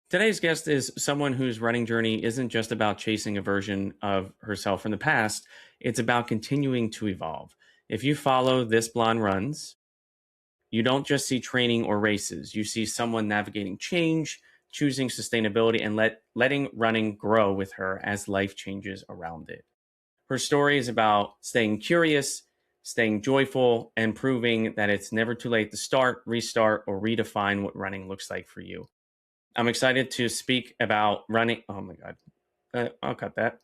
Today's guest is someone whose running journey isn't just about chasing a version of herself from the past, it's about continuing to evolve. If you follow This Blonde Runs, you don't just see training or races, you see someone navigating change, choosing sustainability, and letting running grow with her as life changes around it. Her story is about staying curious, staying joyful, and proving that it's never too late to start, restart, or redefine what running looks like for you. I'm excited to speak about running. Oh my God. I'll cut that.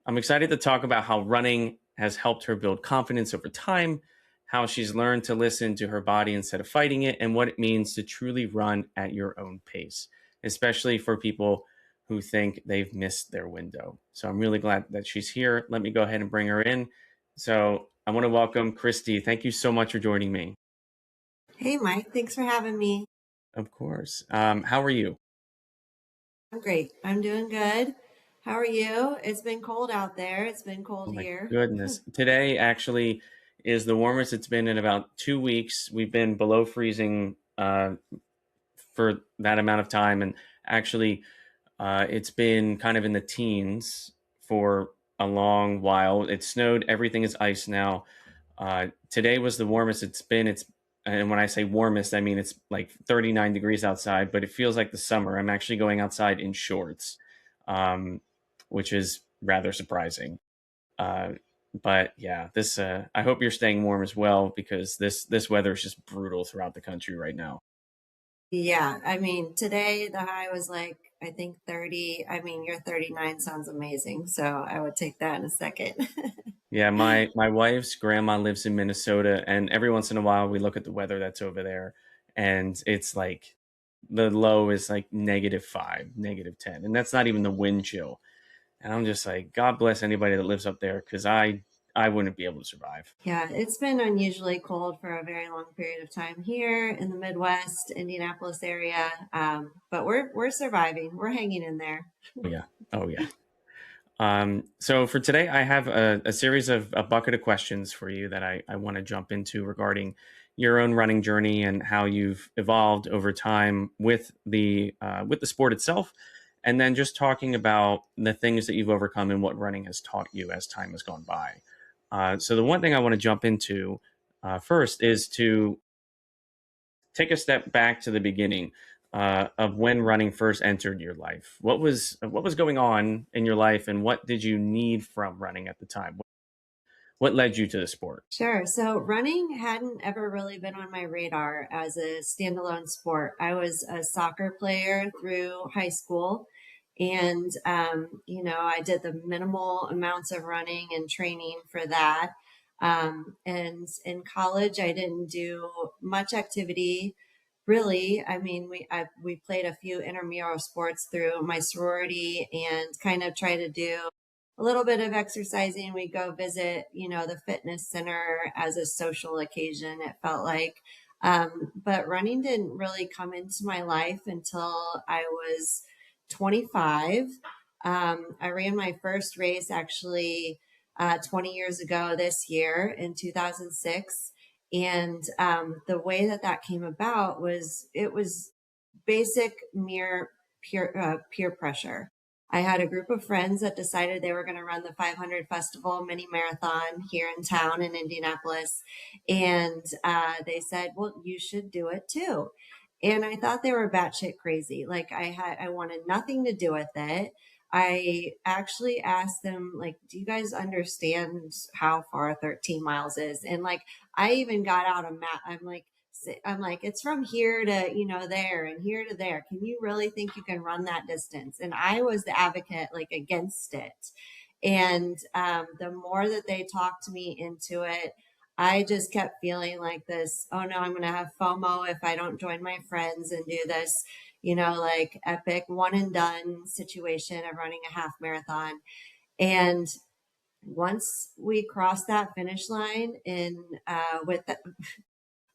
I'm excited to talk about how running has helped her build confidence over time, how she's learned to listen to her body instead of fighting it, and what it means to truly run at your own pace, especially for people who think they've missed their window. So I'm really glad that she's here. Let me go ahead and bring her in. So I want to welcome Christi. Thank you so much for joining me. Hey, Mike. Thanks for having me. Of course. How are you? I'm great. I'm doing good. How are you? It's been cold out there. It's been Oh cold my here. goodness. Today actually is the warmest it's been in about 2 weeks. We've been below freezing for that amount of time. And actually, it's been kind of in the teens for a long while. It snowed. Everything is ice now. Today was the warmest it's been. And when I say warmest, I mean it's like 39 degrees outside, but it feels like the summer. I'm actually going outside in shorts, um, which is rather surprising. Uh, but yeah, this I hope you're staying warm as well because this weather is just brutal throughout the country right now. Yeah, I mean, today the high was like, I think 30. I mean, your 39 sounds amazing. So I would take that in a second. Yeah, my wife's grandma lives in Minnesota, and every once in a while we look at the weather that's over there, and it's like the low is like -5, -10, and that's not even the wind chill. And I'm just like, God bless anybody that lives up there because I wouldn't be able to survive. Yeah, it's been unusually cold for a very long period of time here in the Midwest, Indianapolis area. But we're surviving. We're hanging in there. Oh yeah, oh yeah. So for today, I have a series of a bucket of questions for you that I want to jump into regarding your own running journey and how you've evolved over time with the sport itself, and then just talking about the things that you've overcome and what running has taught you as time has gone by. So the one thing I want to jump into first is to take a step back to the beginning of when running first entered your life. What was going on in your life, and what did you need from running at the time? What led you to the sport? Sure. So running hadn't ever really been on my radar as a standalone sport. I was a soccer player through high school. And, I did the minimal amounts of running and training for that. And in college, I didn't do much activity really. I mean, we played a few intramural sports through my sorority and kind of try to do a little bit of exercising. We go visit, the fitness center as a social occasion, it felt like. But running didn't really come into my life until I was 25. I ran my first race actually 20 years ago this year in 2006. And the way that came about was it was basic mere peer pressure. I had a group of friends that decided they were going to run the 500 Festival mini marathon here in town in Indianapolis. And they said, well, you should do it too. And I thought they were batshit crazy. Like I wanted nothing to do with it. I actually asked them, like, do you guys understand how far 13 miles is? And like, I even got out a map. I'm like, it's from here to, there and here to there. Can you really think you can run that distance? And I was the advocate, like, against it. And the more that they talked me into it, I just kept feeling like this, oh no, I'm going to have FOMO if I don't join my friends and do this, like epic one and done situation of running a half marathon. And once we crossed that finish line in with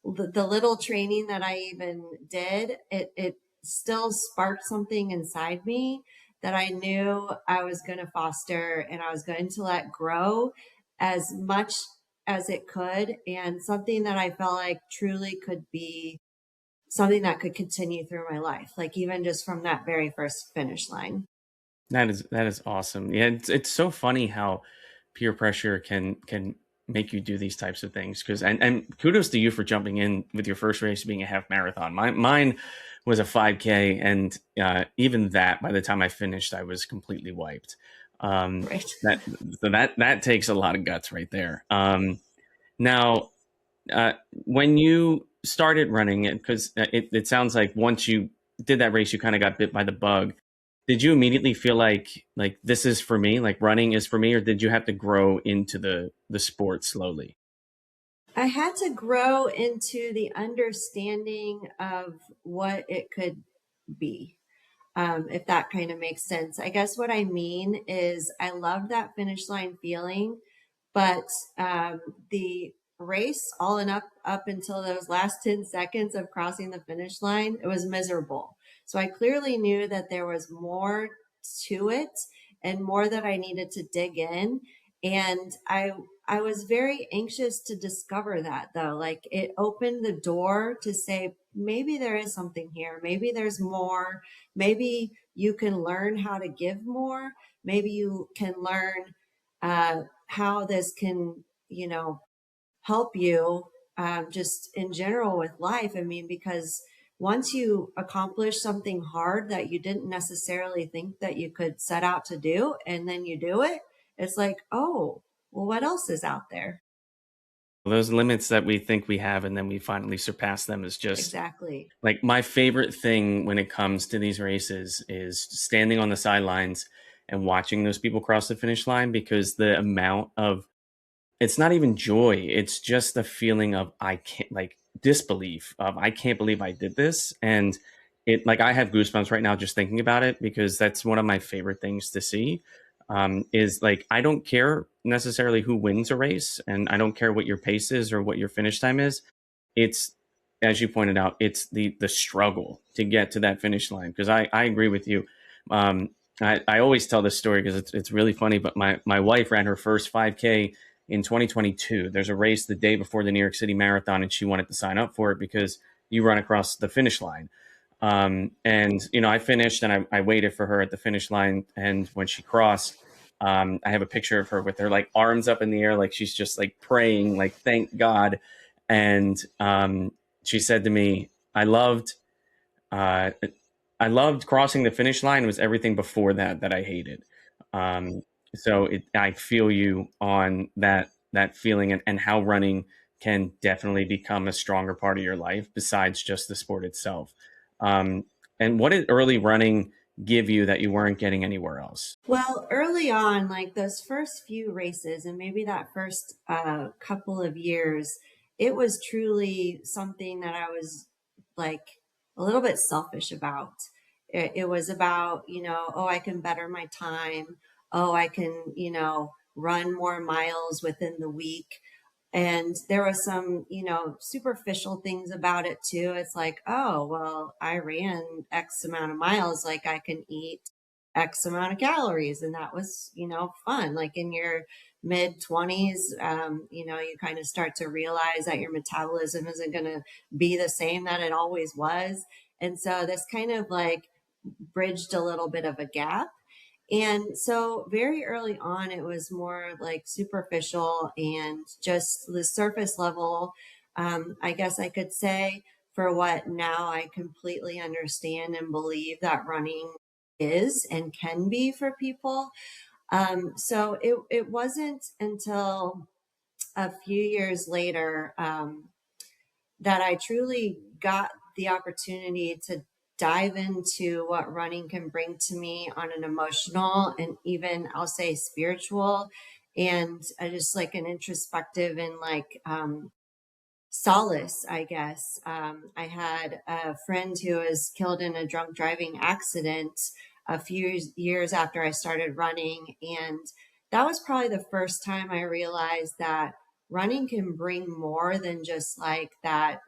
the little training that I even did, it still sparked something inside me that I knew I was going to foster and I was going to let grow as much as it could, and something that I felt like truly could be something that could continue through my life, like even just from that very first finish line. That is awesome. Yeah, it's so funny how peer pressure can make you do these types of things. Because and kudos to you for jumping in with your first race being a half marathon. Mine was a 5K, and even that, by the time I finished, I was completely wiped. Um, Right. that that takes a lot of guts right there. Now, when you started running it, because it sounds like once you did that race, you kind of got bit by the bug. Did you immediately feel like this is for me, like running is for me, or did you have to grow into the sport slowly? I had to grow into the understanding of what it could be, if that kind of makes sense. I guess what I mean is I love that finish line feeling, but the race, all and up until those last 10 seconds of crossing the finish line, it was miserable. So I clearly knew that there was more to it and more that I needed to dig in. And I was very anxious to discover that, though. Like, it opened the door to say, maybe there is something here. Maybe there's more. Maybe you can learn how to give more. Maybe you can learn how this can, help you, just in general with life. I mean, because once you accomplish something hard that you didn't necessarily think that you could set out to do, and then you do it, it's like, oh, well, what else is out there? Those limits that we think we have, and then we finally surpass them, is just Exactly. like my favorite thing when it comes to these races is standing on the sidelines and watching those people cross the finish line, because the amount of, it's not even joy. It's just the feeling of I can't, like disbelief of I can't believe I did this. And it, like, I have goosebumps right now just thinking about it, because that's one of my favorite things to see. Is like, I don't care necessarily who wins a race, and I don't care what your pace is or what your finish time is. It's, as you pointed out, it's the struggle to get to that finish line. Because I agree with you. Um, I always tell this story because it's really funny. But my wife ran her first 5K in 2022. There's a race the day before the New York City Marathon, and she wanted to sign up for it because you run across the finish line. And I finished, and I waited for her at the finish line. And when she crossed, I have a picture of her with her like arms up in the air, like she's just like praying, like thank God. And she said to me, uh, I loved crossing the finish line. It was everything before that I hated. Um, so I feel you on that feeling, and how running can definitely become a stronger part of your life besides just the sport itself. Um, and what did early running give you that you weren't getting anywhere else? Well, early on, like those first few races, and maybe that first couple of years, it was truly something that I was like a little bit selfish about. It was about, oh, I can better my time. Oh, I can, run more miles within the week. And there was some, superficial things about it too. It's like, oh, well, I ran X amount of miles, like I can eat X amount of calories. And that was, fun. Like in your mid 20s, you kind of start to realize that your metabolism isn't going to be the same that it always was. And so this kind of like bridged a little bit of a gap. And so very early on, it was more like superficial and just the surface level. I guess I could say, for what now I completely understand and believe that running is and can be for people. So it wasn't until a few years later, that I truly got the opportunity to dive into what running can bring to me on an emotional and even, I'll say, spiritual, and just like an introspective and like solace, I guess. I had a friend who was killed in a drunk driving accident a few years after I started running. And that was probably the first time I realized that running can bring more than just like that,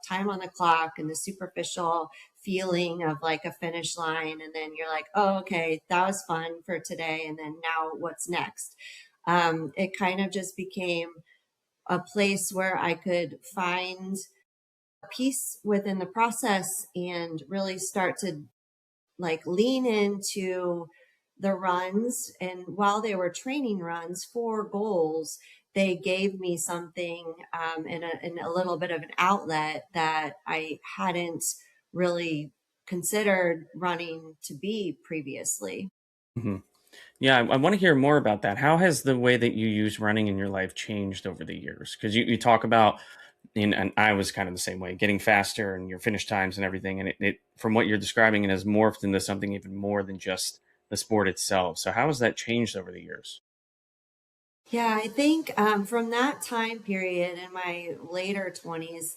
time on the clock and the superficial feeling of like a finish line. And then you're like, oh, okay, that was fun for today. And then now what's next? It kind of just became a place where I could find peace within the process and really start to like lean into the runs. And while they were training runs for goals, they gave me something in a little bit of an outlet that I hadn't really considered running to be previously. Mhm. Yeah, I want to hear more about that. How has the way that you use running in your life changed over the years? Because you talk about, and I was kind of the same way, getting faster and your finish times and everything. And it from what you're describing, it has morphed into something even more than just the sport itself. So how has that changed over the years? Yeah, I think from that time period in my later 20s,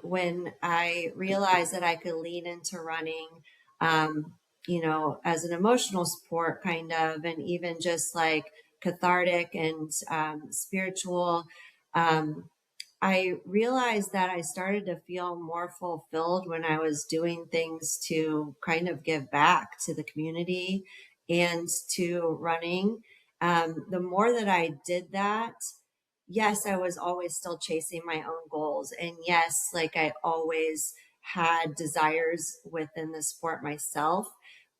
when I realized that I could lean into running, as an emotional sport, kind of, and even just like cathartic and spiritual. Um, I realized that I started to feel more fulfilled when I was doing things to kind of give back to the community and to running. The more that I did that, yes, I was always still chasing my own goals. And yes, like I always had desires within the sport myself,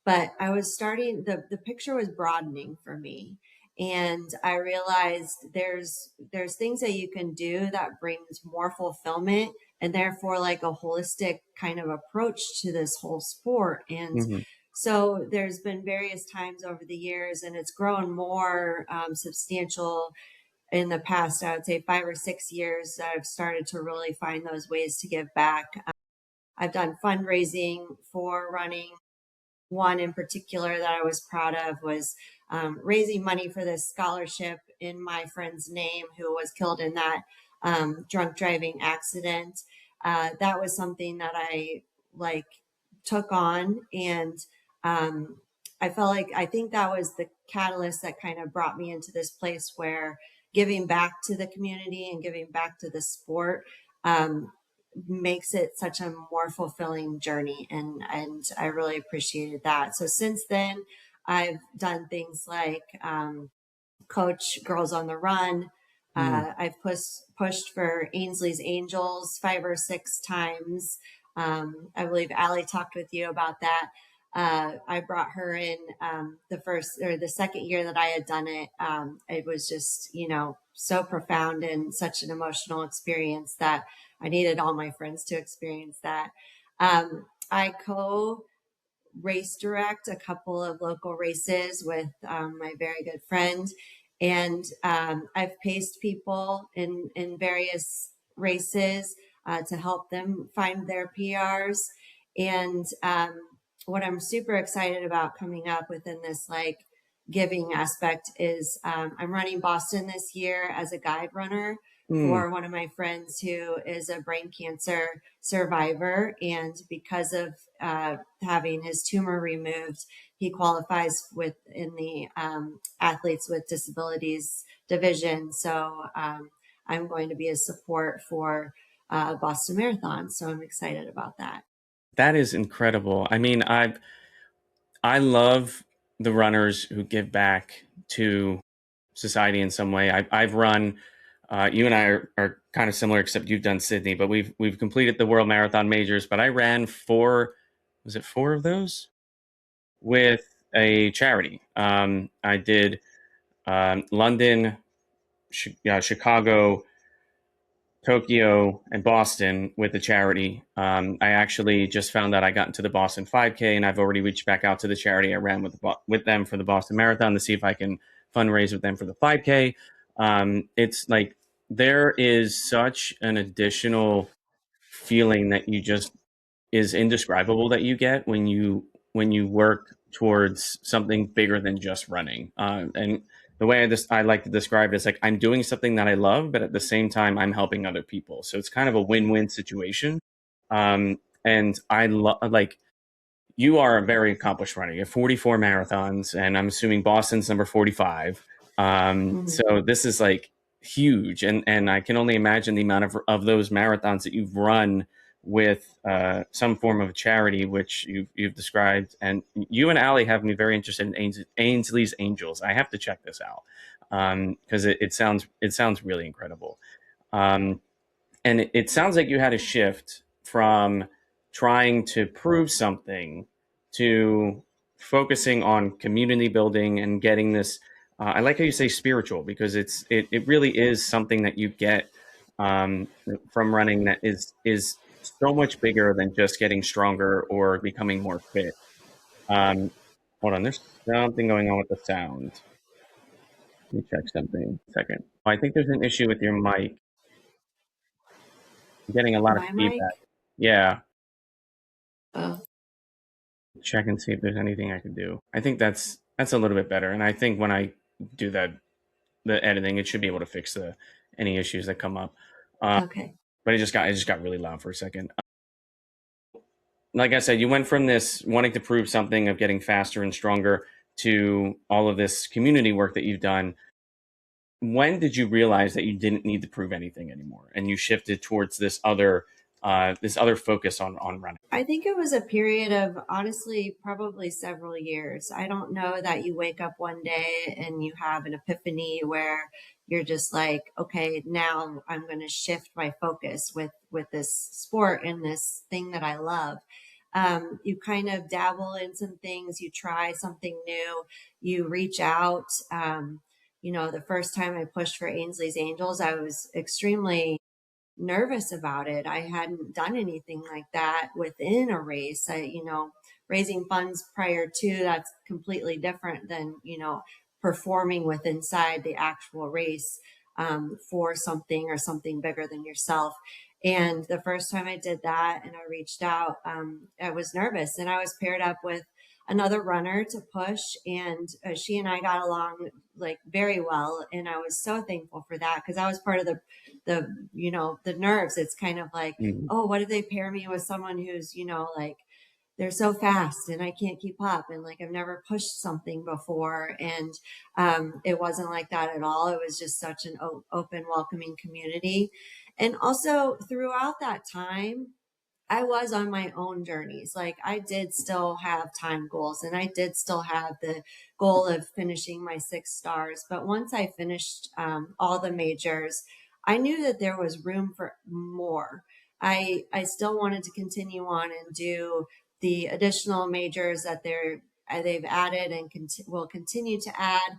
but I was starting, the picture was broadening for me. And I realized there's things that you can do that brings more fulfillment and therefore like a holistic kind of approach to this whole sport. And Hmm. so there's been various times over the years, and it's grown more substantial in the past, I would say 5 or 6 years, that I've started to really find those ways to give back. I've done fundraising for running. One in particular that I was proud of was raising money for this scholarship in my friend's name who was killed in that drunk driving accident. That was something that I like took on, and um, I felt like I think that was the catalyst that kind of brought me into this place where giving back to the community and giving back to the sport um, makes it such a more fulfilling journey, and I really appreciated that. So since then I've done things like coach Girls on the Run. Mm. I've pushed for Ainsley's Angels 5 or 6 times. I believe Allie talked with you about that. I brought her in the first or the second year that I had done it. It was just, so profound and such an emotional experience that I needed all my friends to experience that. I co race direct a couple of local races with my very good friend. And I've paced people in various races to help them find their PRs. And what I'm super excited about coming up within this like giving aspect is I'm running Boston this year as a guide runner Mm. for one of my friends who is a brain cancer survivor. And because of having his tumor removed, he qualifies within the athletes with disabilities division. So I'm going to be a support for Boston Marathon. So I'm excited about that. That is incredible. I mean, I love the runners who give back to society in some way. I've run. You and I are kind of similar, except you've done Sydney, but we've completed the World Marathon Majors. But I ran four. Was it four of those with a charity? I did London, Chicago, Tokyo, and Boston with a charity. I actually just found out I got into the Boston 5K, and I've already reached back out to the charity I ran with them for the Boston Marathon to see if I can fundraise with them for the 5K. It's like there is such an additional feeling that you just is indescribable that you get when you work towards something bigger than just running. And the way I like to describe it is like I'm doing something that I love, but at the same time I'm helping other people. So it's kind of a win-win situation. And I love like you are a very accomplished runner. You have 44 marathons, and I'm assuming Boston's number 45. Mhm. So this is like huge, and I can only imagine the amount of those marathons that you've run with some form of charity, which you've described. And you and Allie have me very interested in Ainsley's Angels. I have to check this out because it sounds really incredible. Um, And it sounds like you had a shift from trying to prove something to focusing on community building and getting this. I like how you say spiritual, because it really is something that you get um, from running that is so much bigger than just getting stronger or becoming more fit. Um, hold on, there's something going on with the sound. Let me check something. Second, I think there's an issue with your mic. I'm getting a lot of My feedback. mic. Yeah, Oh, check and see if there's anything I can do. I think that's a little bit better, and I think when I do the editing, it should be able to fix the any issues that come up. Uh, okay. but it just got really loud for a second. Like I said, you went from this wanting to prove something of getting faster and stronger to all of this community work that you've done. When did you realize that you didn't need to prove anything anymore, and you shifted towards this other focus on running? I think it was a period of honestly probably several years. I don't know that you wake up one day and you have an epiphany where you're just like, okay, now I'm going to shift my focus with this sport and this thing that I love. You kind of dabble in some things, you try something new, you reach out. The first time I pushed for Ainsley's Angels, I was extremely nervous about it. I hadn't done anything like that within a race. Raising funds prior to that's completely different than, performing with inside the actual race for something or something bigger than yourself. And the first time I did that and I reached out, I was nervous and I was paired up with another runner to push, and she and I got along like very well, and I was so thankful for that because I was part of the nerves. It's kind of like, Mhm. oh, what if they pair me with someone who's like they're so fast and I can't keep up, and like I've never pushed something before. And it wasn't like that at all. It was just such an open, welcoming community. And also throughout that time, I was on my own journeys. Like I did still have time goals and I did still have the goal of finishing my 6 stars. But once I finished all the majors, I knew that there was room for more. I still wanted to continue on and do the additional majors that they've added and will continue to add.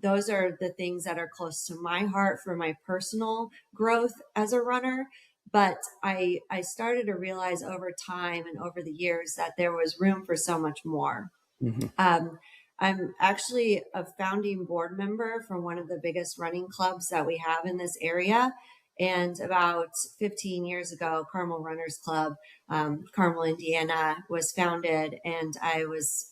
Those are the things that are close to my heart for my personal growth as a runner. But I started to realize over time and over the years that there was room for so much more. Mhm. Um, I'm actually a founding board member for one of the biggest running clubs that we have in this area. And about 15 years ago, Carmel Runners Club, Carmel, Indiana, was founded, and I was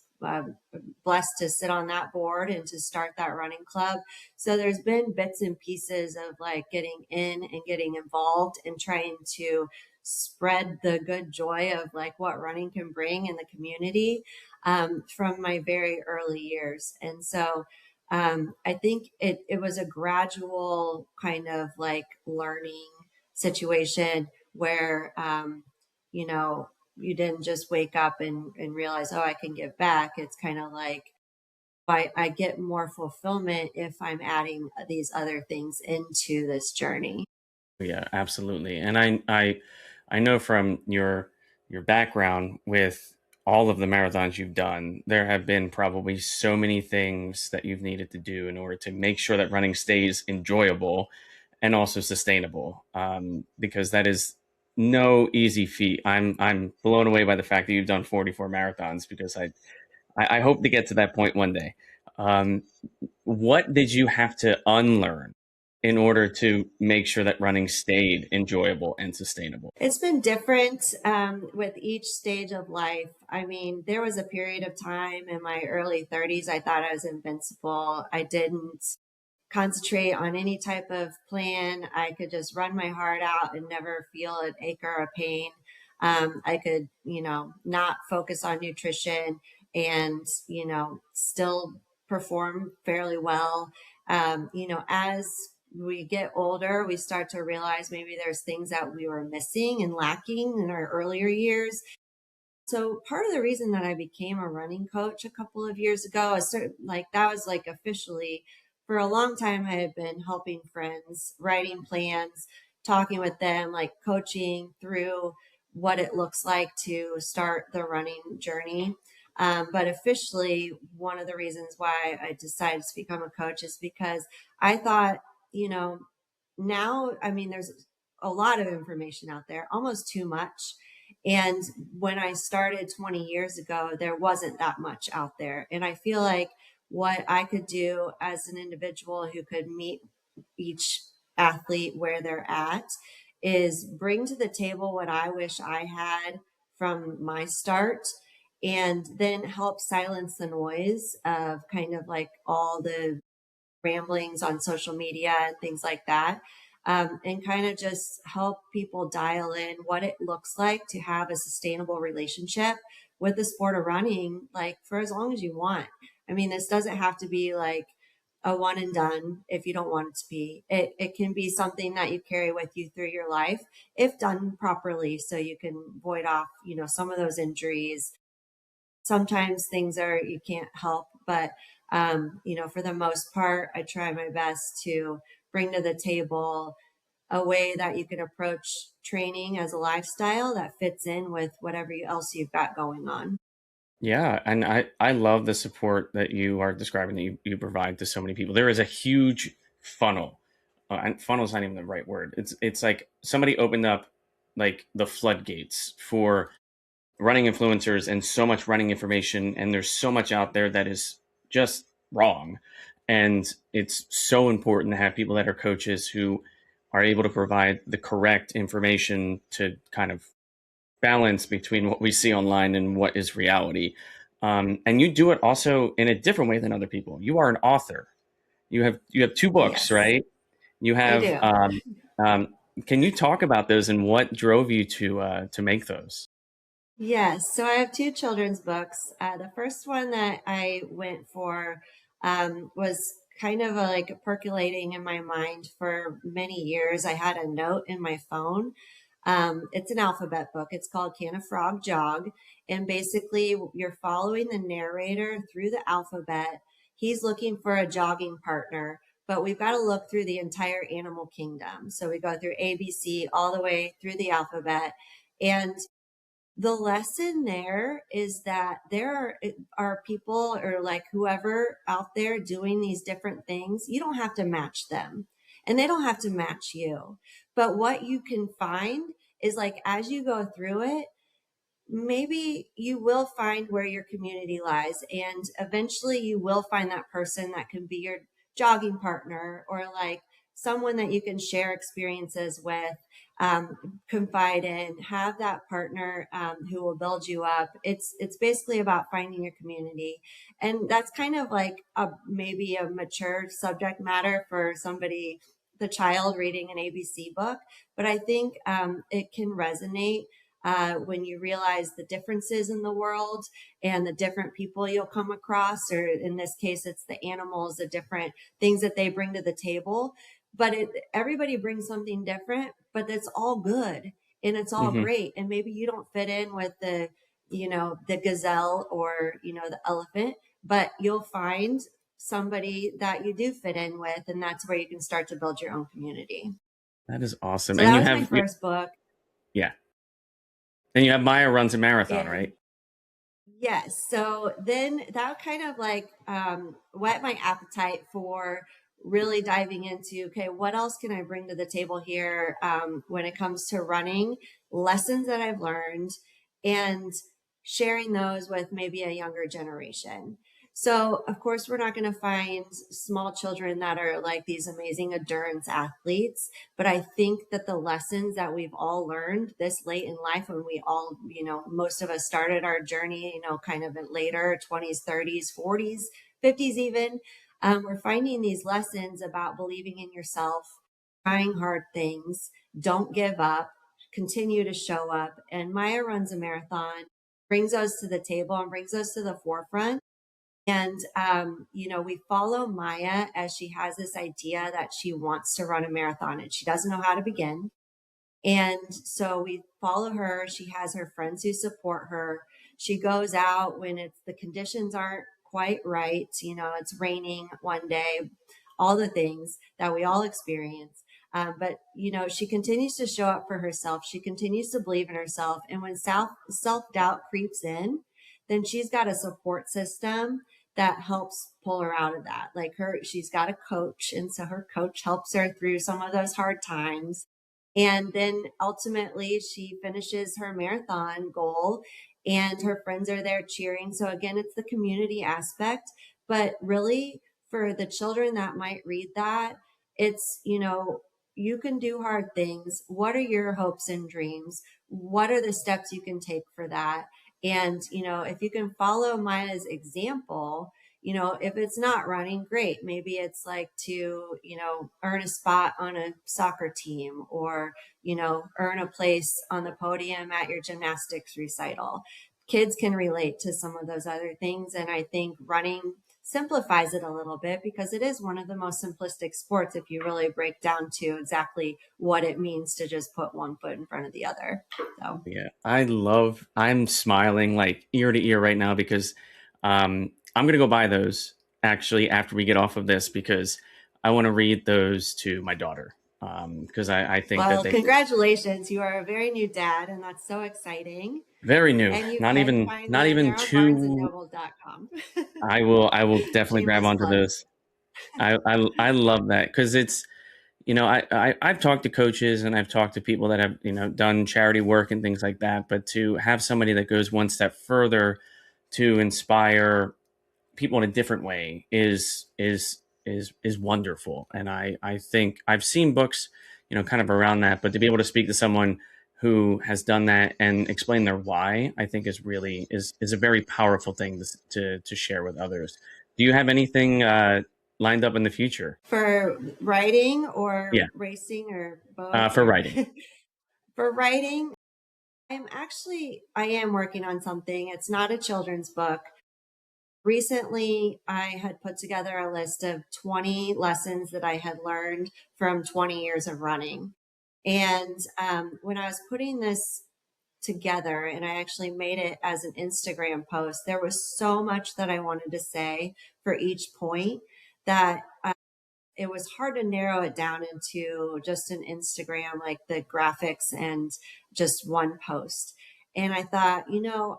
blessed to sit on that board and to start that running club. So there's been bits and pieces of like getting in and getting involved and trying to spread the good joy of like what running can bring in the community from my very early years. And so I think it was a gradual kind of like learning situation where, you know, you didn't just wake up and realize, oh, I can give back. It's kind of like I get more fulfillment if I'm adding these other things into this journey. Yeah, absolutely. And I know from your background with all of the marathons you've done, there have been probably so many things that you've needed to do in order to make sure that running stays enjoyable and also sustainable. Because that is no easy feat. I'm blown away by the fact that you've done 44 marathons, because I hope to get to that point one day. Um, what did you have to unlearn in order to make sure that running stayed enjoyable and sustainable? It's been different with each stage of life. I mean, there was a period of time in my early 30s, I thought I was invincible. I didn't concentrate on any type of plan. I could just run my heart out and never feel an ache or a pain. I could, not focus on nutrition and, still perform fairly well. As we get older, we start to realize maybe there's things that we were missing and lacking in our earlier years. So part of the reason that I became a running coach a couple of years ago is like that was like officially for a long time I had been helping friends, writing plans, talking with them, like coaching through what it looks like to start the running journey. But officially, one of the reasons why I decided to become a coach is because I thought, you know, now, I mean, there's a lot of information out there, almost too much. And when I started 20 years ago, there wasn't that much out there. And I feel like what I could do as an individual who could meet each athlete where they're at is bring to the table what I wish I had from my start, and then help silence the noise of kind of like all the ramblings on social media and things like that. And kind of just help people dial in what it looks like to have a sustainable relationship with the sport of running, like for as long as you want. I mean, this doesn't have to be like a one and done if you don't want it to be. It can be something that you carry with you through your life if done properly, so you can void off, some of those injuries. Sometimes things are you can't help, but for the most part, I try my best to bring to the table a way that you can approach training as a lifestyle that fits in with whatever else you've got going on. Yeah, and I love the support that you are describing that you provide to so many people. There is a huge funnel, and funnel is not even the right word. It's like somebody opened up like the floodgates for running influencers and so much running information, and there's so much out there that is just wrong. And it's so important to have people that are coaches who are able to provide the correct information to kind of balance between what we see online and what is reality. And you do it also in a different way than other people. You are an author. You have two books, Yes, right? You I have. do. Um, can you talk about those and what drove you to make those? Yes, so I have two children's books. The first one that I went for was kind of like percolating in my mind for many years. I had a note in my phone. It's an alphabet book. It's called Can a Frog Jog? And basically, you're following the narrator through the alphabet. He's looking for a jogging partner, but we've got to look through the entire animal kingdom. So we go through ABC all the way through the alphabet. And the lesson there is that there are people or like whoever out there doing these different things. You don't have to match them and they don't have to match you. But what you can find is like as you go through it, maybe you will find where your community lies, and eventually you will find that person that can be your jogging partner or like someone that you can share experiences with, confide in, have that partner who will build you up. It's basically about finding your community, and that's kind of like maybe a mature subject matter for somebody, the child reading an ABC book, but I think it can resonate when you realize the differences in the world and the different people you'll come across, or in this case, it's the animals, the different things that they bring to the table. But everybody brings something different, but it's all good and it's all Hmm. great. And maybe you don't fit in with the gazelle or, the elephant, but you'll find somebody that you do fit in with. And that's where you can start to build your own community. That is awesome. So And that you was my have, first book. yeah, and you have Maya runs a marathon, And right? yes. So then that kind of like whet my appetite for really diving into, okay, what else can I bring to the table here when it comes to running, lessons that I've learned, and sharing those with maybe a younger generation. So, of course, we're not going to find small children that are like these amazing endurance athletes. But I think that the lessons that we've all learned this late in life, when we all, most of us started our journey, kind of in later 20s, 30s, 40s, 50s, even, we're finding these lessons about believing in yourself, trying hard things, don't give up, continue to show up. And Maya runs a marathon, brings us to the table and brings us to the forefront. And, we follow Maya as she has this idea that she wants to run a marathon and she doesn't know how to begin. And so we follow her. She has her friends who support her. She goes out when the conditions aren't quite right. It's raining one day, all the things that we all experience. But she continues to show up for herself. She continues to believe in herself. And when self doubt creeps in, then she's got a support system that helps pull her out of that. Like she's got a coach. And so her coach helps her through some of those hard times. And then ultimately she finishes her marathon goal and her friends are there cheering. So again, it's the community aspect, but really for the children that might read that, it's, you can do hard things. What are your hopes and dreams? What are the steps you can take for that? And, if you can follow Maya's example, if it's not running, great. Maybe it's like to, earn a spot on a soccer team or, earn a place on the podium at your gymnastics recital. Kids can relate to some of those other things. And I think running simplifies it a little bit because it is one of the most simplistic sports if you really break down to exactly what it means to just put one foot in front of the other. So Yeah, I'm smiling like ear to ear right now because I'm going to go buy those actually after we get off of this because I want to read those to my daughter because I think that well, they congratulations. You are a very new dad, and that's so exciting. very new, And you not can even find not them even there on two. barnesandnoble.com. I will definitely grab Shameless onto plug. this. I love that because it's I've talked to coaches and I've talked to people that have done charity work and things like that, but to have somebody that goes one step further to inspire people in a different way is wonderful. And I think I've seen books kind of around that, but to be able to speak to someone who has done that and explain their why, I think is really is a very powerful thing to share with others. Do you have anything lined up in the future? For writing or Yeah, racing or both for or writing. for writing, I am working on something. It's not a children's book. Recently, I had put together a list of 20 lessons that I had learned from 20 years of running. And when I was putting this together and I actually made it as an Instagram post, there was so much that I wanted to say for each point that it was hard to narrow it down into just an Instagram, like the graphics and just one post. And I thought,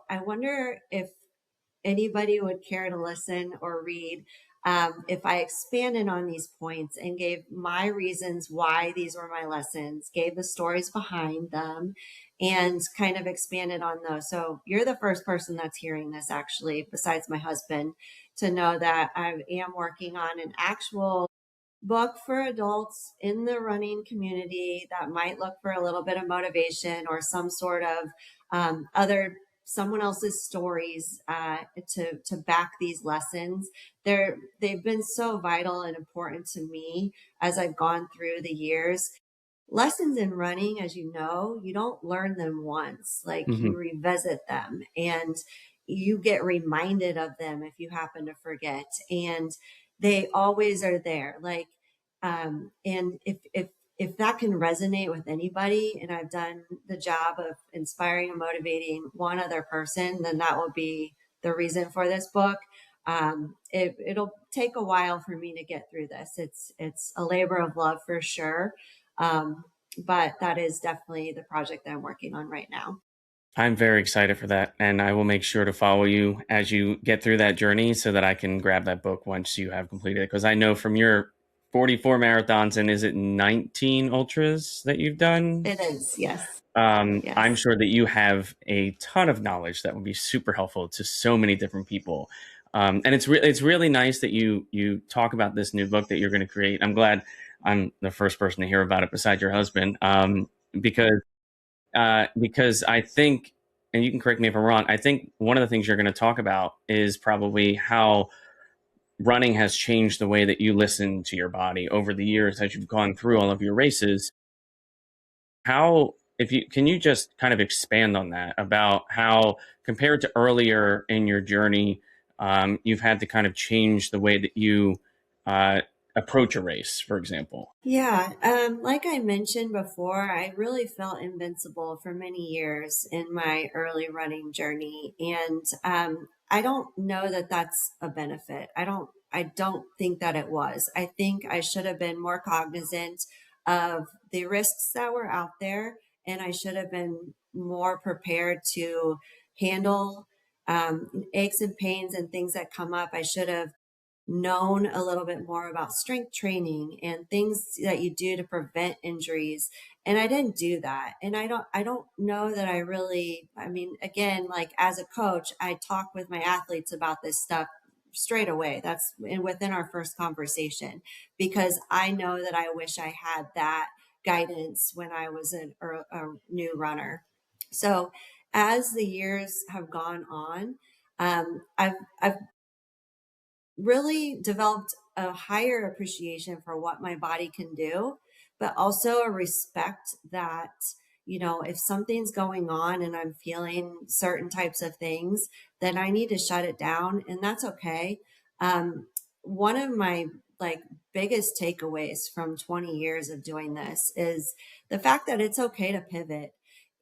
I wonder if anybody would care to listen or read if I expanded on these points and gave my reasons why these were my lessons, gave the stories behind them, and kind of expanded on those. So you're the first person that's hearing this, actually, besides my husband, to know that I am working on an actual book for adults in the running community that might look for a little bit of motivation or some sort of other someone else's stories to back these lessons. They've been so vital and important to me as I've gone through the years. Lessons in running, as you know, you don't learn them once, like Hmm. you revisit them and you get reminded of them if you happen to forget. And they always are there. And if that can resonate with anybody, and I've done the job of inspiring and motivating one other person, then that will be the reason for this book. It'll take a while for me to get through this. It's a labor of love for sure. Um, but that is definitely the project that I'm working on right now. I'm very excited for that, and I will make sure to follow you as you get through that journey so that I can grab that book once you have completed it. Because I know from your 44 marathons and is it 19 ultras that you've done? It is, yes, I'm yes. sure that you have a ton of knowledge that would be super helpful to so many different people. And it's really nice that you talk about this new book that you're going to create. I'm glad I'm the first person to hear about it besides your husband, because I think, and you can correct me if I'm wrong, I think one of the things you're going to talk about is probably how running has changed the way that you listen to your body over the years as you've gone through all of your races. How, if you can, you just kind of expand on that about how, compared to earlier in your journey, you've had to kind of change the way that you uh, approach a race, for example. Yeah, like I mentioned before, I really felt invincible for many years in my early running journey, and I don't know that that's a benefit. I don't think that it was. I think I should have been more cognizant of the risks that were out there. And I should have been more prepared to handle aches and pains and things that come up. I should have known a little bit more about strength training and things that you do to prevent injuries, and I didn't do that. And I don't know that I really, I mean, again, like as a coach, I talk with my athletes about this stuff straight away. That's within our first conversation, because I know that I wish I had that guidance when I was a new runner. So as the years have gone on, I've really developed a higher appreciation for what my body can do, but also a respect that, if something's going on and I'm feeling certain types of things, then I need to shut it down, and that's okay. One of my like biggest takeaways from 20 years of doing this is the fact that it's okay to pivot.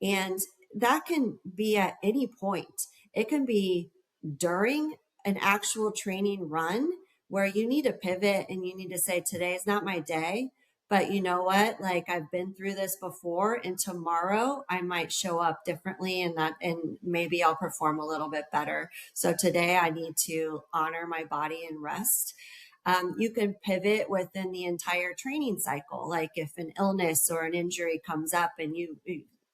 And that can be at any point. It can be during an actual training run where you need to pivot and you need to say, today is not my day. But you know what? Like, I've been through this before, and tomorrow I might show up differently, and maybe I'll perform a little bit better. So today I need to honor my body and rest. You can pivot within the entire training cycle. Like if an illness or an injury comes up and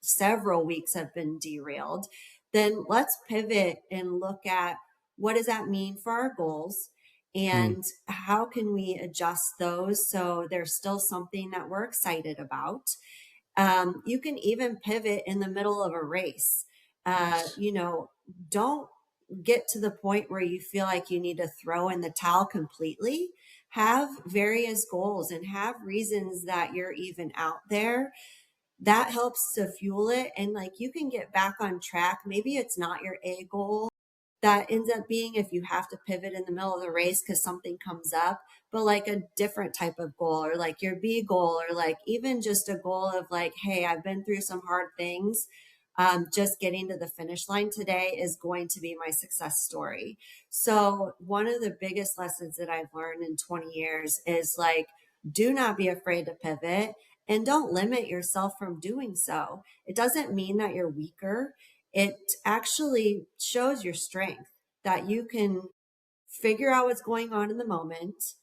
several weeks have been derailed, then let's pivot and look at what does that mean for our goals, Mm. and how can we adjust those so there's still something that we're excited about. You can even pivot in the middle of a race. Don't get to the point where you feel like you need to throw in the towel completely. Have various goals and have reasons that you're even out there. That helps to fuel it. And like, you can get back on track. Maybe it's not your A goal, that ends up being if you have to pivot in the middle of the race because something comes up, but like a different type of goal, or like your B goal, or like even just a goal of like, hey, I've been through some hard things. Just getting to the finish line today is going to be my success story. So one of the biggest lessons that I've learned in 20 years is like, do not be afraid to pivot, and don't limit yourself from doing so. It doesn't mean that you're weaker. It actually shows your strength, that you can figure out what's going on in the moment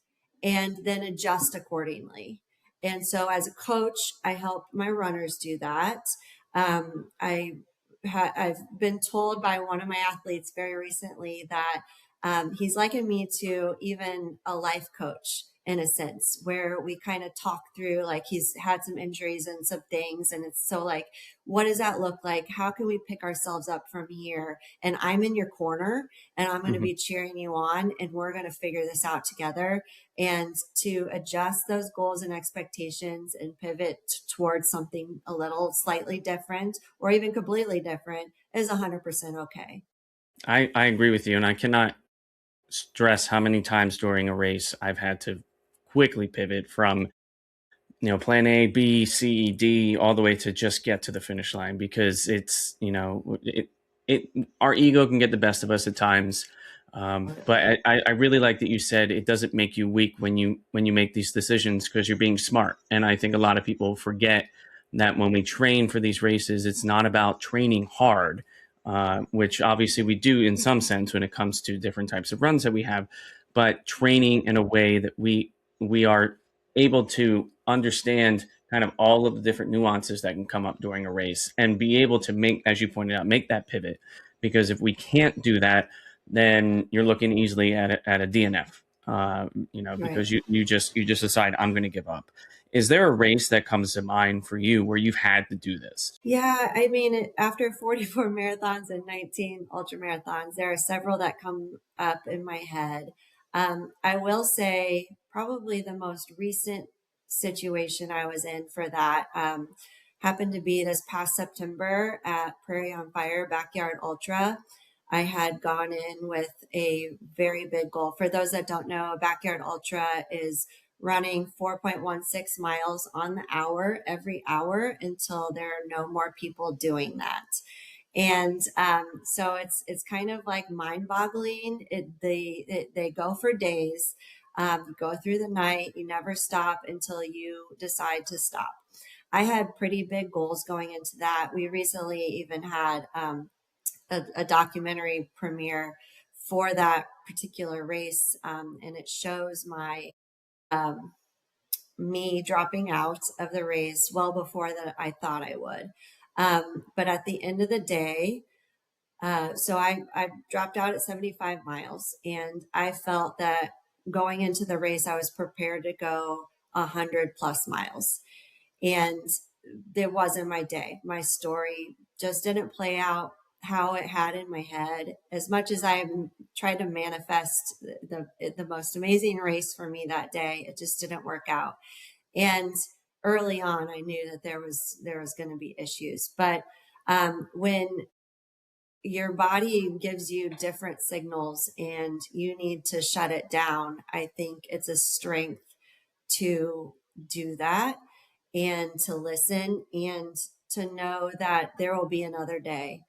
and then adjust accordingly. And so as a coach, I help my runners do that. I've been told by one of my athletes very recently that he's likened me to even a life coach in a sense, where we kind of talk through, like, he's had some injuries and some things. And it's so like, what does that look like? How can we pick ourselves up from here? And I'm in your corner, and I'm going to Mhm. be cheering you on, and we're going to figure this out together. And to adjust those goals and expectations and pivot towards something a little slightly different or even completely different is 100% okay. I agree with you, and I cannot stress how many times during a race I've had to quickly pivot from plan A, B, C, D, all the way to just get to the finish line, because it's it our ego can get the best of us at times. But I really like that you said it doesn't make you weak when you make these decisions, because you're being smart. And I think a lot of people forget that when we train for these races, it's not about training hard, which obviously we do in some sense when it comes to different types of runs that we have, but training in a way that we are able to understand kind of all of the different nuances that can come up during a race and be able to make, as you pointed out, make that pivot. Because if we can't do that, then you're looking easily at a DNF, Right. because you just decide, I'm going to give up. Is there a race that comes to mind for you where you've had to do this? Yeah, I mean, after 44 marathons and 19 ultra marathons, there are several that come up in my head. I will say probably the most recent situation I was in for that happened to be this past September at Prairie on Fire Backyard Ultra. I had gone in with a very big goal. For those that don't know, a Backyard Ultra is running 4.16 miles on the hour every hour until there are no more people doing that. And so it's kind of like mind boggling. They go for days. You go through the night, you never stop until you decide to stop. I had pretty big goals going into that. We recently even had a documentary premiere for that particular race, and it shows my um, me dropping out of the race well before that I thought I would. But at the end of the day, so I dropped out at 75 miles, and I felt that going into the race, I was prepared to go 100 plus miles. And it wasn't my day. My story just didn't play out how it had in my head. As much as I tried to manifest the most amazing race for me that day, it just didn't work out. And early on, I knew that there was going to be issues. But when your body gives you different signals and you need to shut it down, I think it's a strength to do that and to listen and to know that there will be another day.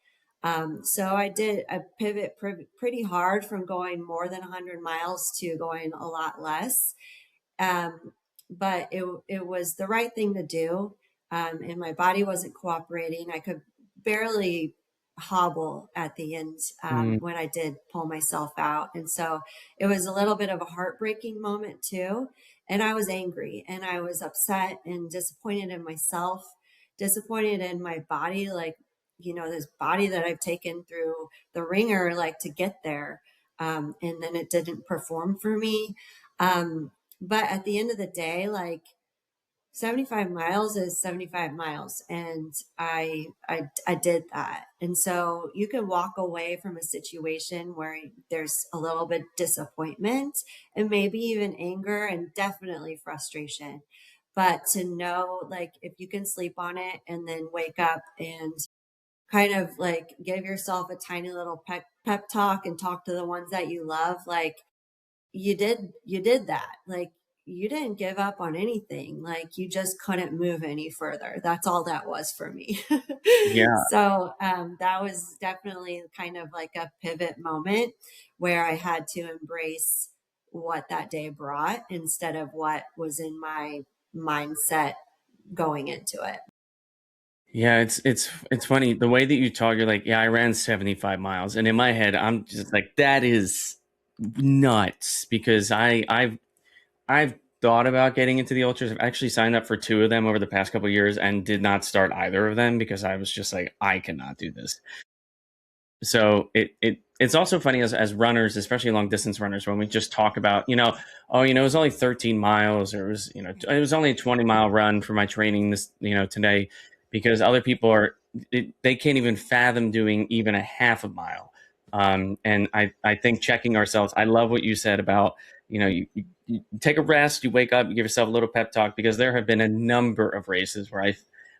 So I did a pivot pretty hard from going more than 100 miles to going a lot less. Um, but it was the right thing to do. And my body wasn't cooperating. I could barely hobble at the end Mm, when I did pull myself out. And so it was a little bit of a heartbreaking moment too. And I was angry and I was upset and disappointed in myself, disappointed in my body, like, this body that I've taken through the ringer, like to get there. And then it didn't perform for me. But at the end of the day, like 75 miles is 75 miles. And I did that. And so you can walk away from a situation where there's a little bit disappointment and maybe even anger and definitely frustration. But to know, like, if you can sleep on it and then wake up and kind of like give yourself a tiny little pep talk and talk to the ones that you love, like, you did that. Like, you didn't give up on anything. Like, you just couldn't move any further. That's all that was for me. yeah. So that was definitely kind of like a pivot moment where I had to embrace what that day brought instead of what was in my mindset going into it. Yeah, it's funny the way that you talk. You're like, yeah, I ran 75 miles, and in my head, I'm just like, that is nuts because I've thought about getting into the ultras. I've actually signed up for two of them over the past couple of years and did not start either of them because I was just like, I cannot do this. So it's also funny as runners, especially long distance runners, when we just talk about, oh, it was only 13 miles, or it was only a 20-mile run for my training this, today, because other people they can't even fathom doing even a half a mile. And I think checking ourselves, I love what you said about, you take a rest, you wake up, you give yourself a little pep talk, because there have been a number of races where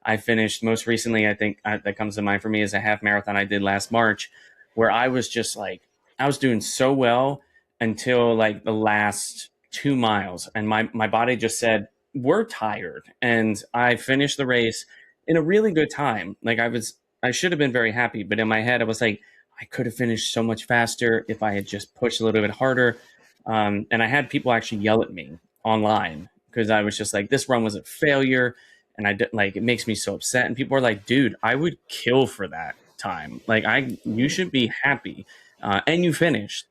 I finished. Most recently, I think that comes to mind for me is a half marathon I did last March, where I was just like, I was doing so well until like the last 2 miles, and my body just said, "We're tired," and I finished the race in a really good time. Like, I should have been very happy, but in my head, I was like, I could have finished so much faster if I had just pushed a little bit harder. And I had people actually yell at me online because I was just like, this run was a failure, and I did, like, it makes me so upset. And people are like, dude, I would kill for that time. Like, you should be happy, and you finished.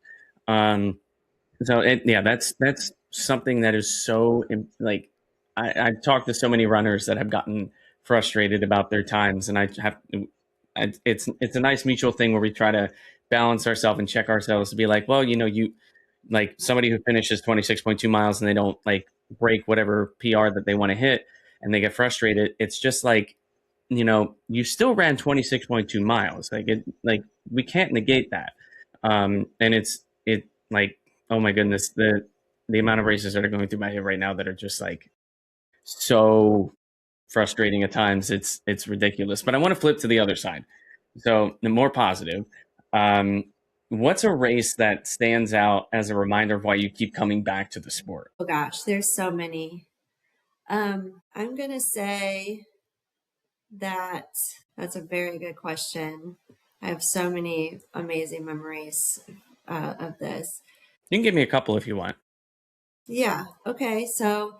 Um, yeah, that's something that is so like, I've talked to so many runners that have gotten frustrated about their times, and it's a nice mutual thing where we try to balance ourselves and check ourselves to be like, well, you like somebody who finishes 26.2 miles and they don't like break whatever PR that they want to hit and they get frustrated. It's just like, you still ran 26.2 miles. Like we can't negate that. And it like, oh my goodness, the amount of races that are going through my head right now that are just like so frustrating at times. It's ridiculous. But I want to flip to the other side. So the more positive. Um, what's a race that stands out as a reminder of why you keep coming back to the sport? Oh gosh, there's so many. I'm going to say that that's a very good question. I have so many amazing memories of this. You can give me a couple if you want. Yeah. Okay. So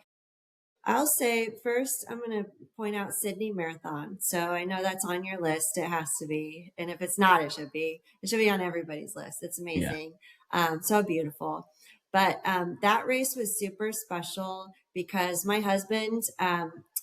I'll say first, I'm going to point out Sydney Marathon. So I know that's on your list. It has to be. And if it's not, it should be. It should be on everybody's list. It's Yeah. amazing. So beautiful. But that race was super special because my husband,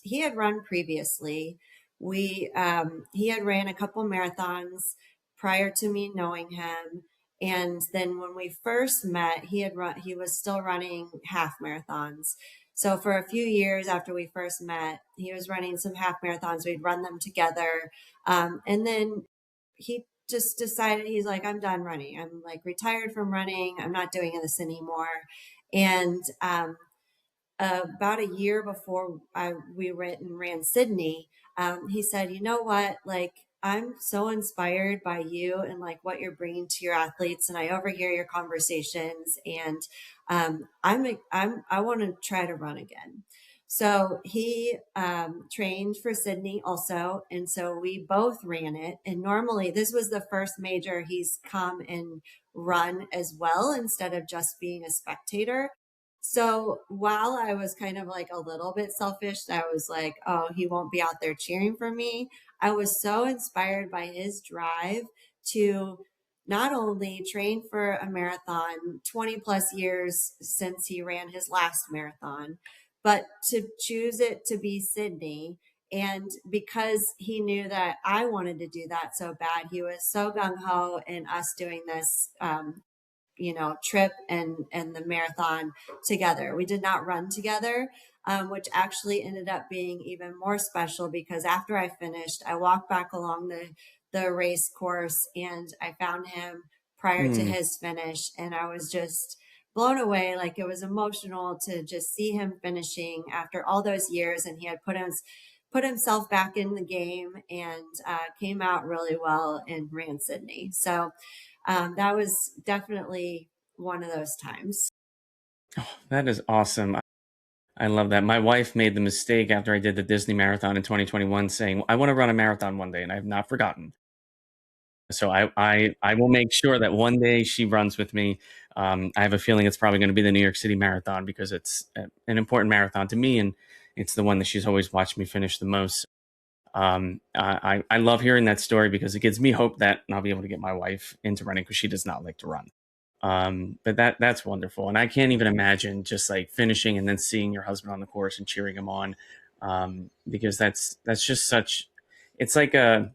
he had run previously. He had ran a couple marathons prior to me knowing him. And then when we first met, he was still running half marathons. So for a few years after we first met, he was running some half marathons. We'd run them together. And then he just decided, he's like, I'm done running. I'm like retired from running. I'm not doing this anymore. And about a year before we went and ran Sydney, he said, you know what? Like, I'm so inspired by you and like what you're bringing to your athletes. And I overhear your conversations and I want to try to run again. So he trained for Sydney also. And so we both ran it. And normally this was the first major he's come and run as well instead of just being a spectator. So while I was kind of like a little bit selfish, I was like, oh, he won't be out there cheering for me. I was so inspired by his drive to not only train for a marathon 20 plus years since he ran his last marathon, but to choose it to be Sydney. And because he knew that I wanted to do that so bad, he was so gung ho in us doing this trip and the marathon together. We did not run together, which actually ended up being even more special because after I finished, I walked back along the race course and I found him prior to Mm. his finish, and I was just blown away. Like it was emotional to just see him finishing after all those years, and he had put himself back in the game and came out really well and ran Sydney. So that was definitely one of those times. That is awesome. I love that. My wife made the mistake after I did the Disney marathon in 2021 saying, I want to run a marathon one day, and I have not forgotten. So I will make sure that one day she runs with me. I have a feeling it's probably going to be the New York City Marathon because it's an important marathon to me, and it's the one that she's always watched me finish the most. I love hearing that story because it gives me hope that I'll be able to get my wife into running because she does not like to run. But that's wonderful, and I can't even imagine just like finishing and then seeing your husband on the course and cheering him on, because that's just such. It's like a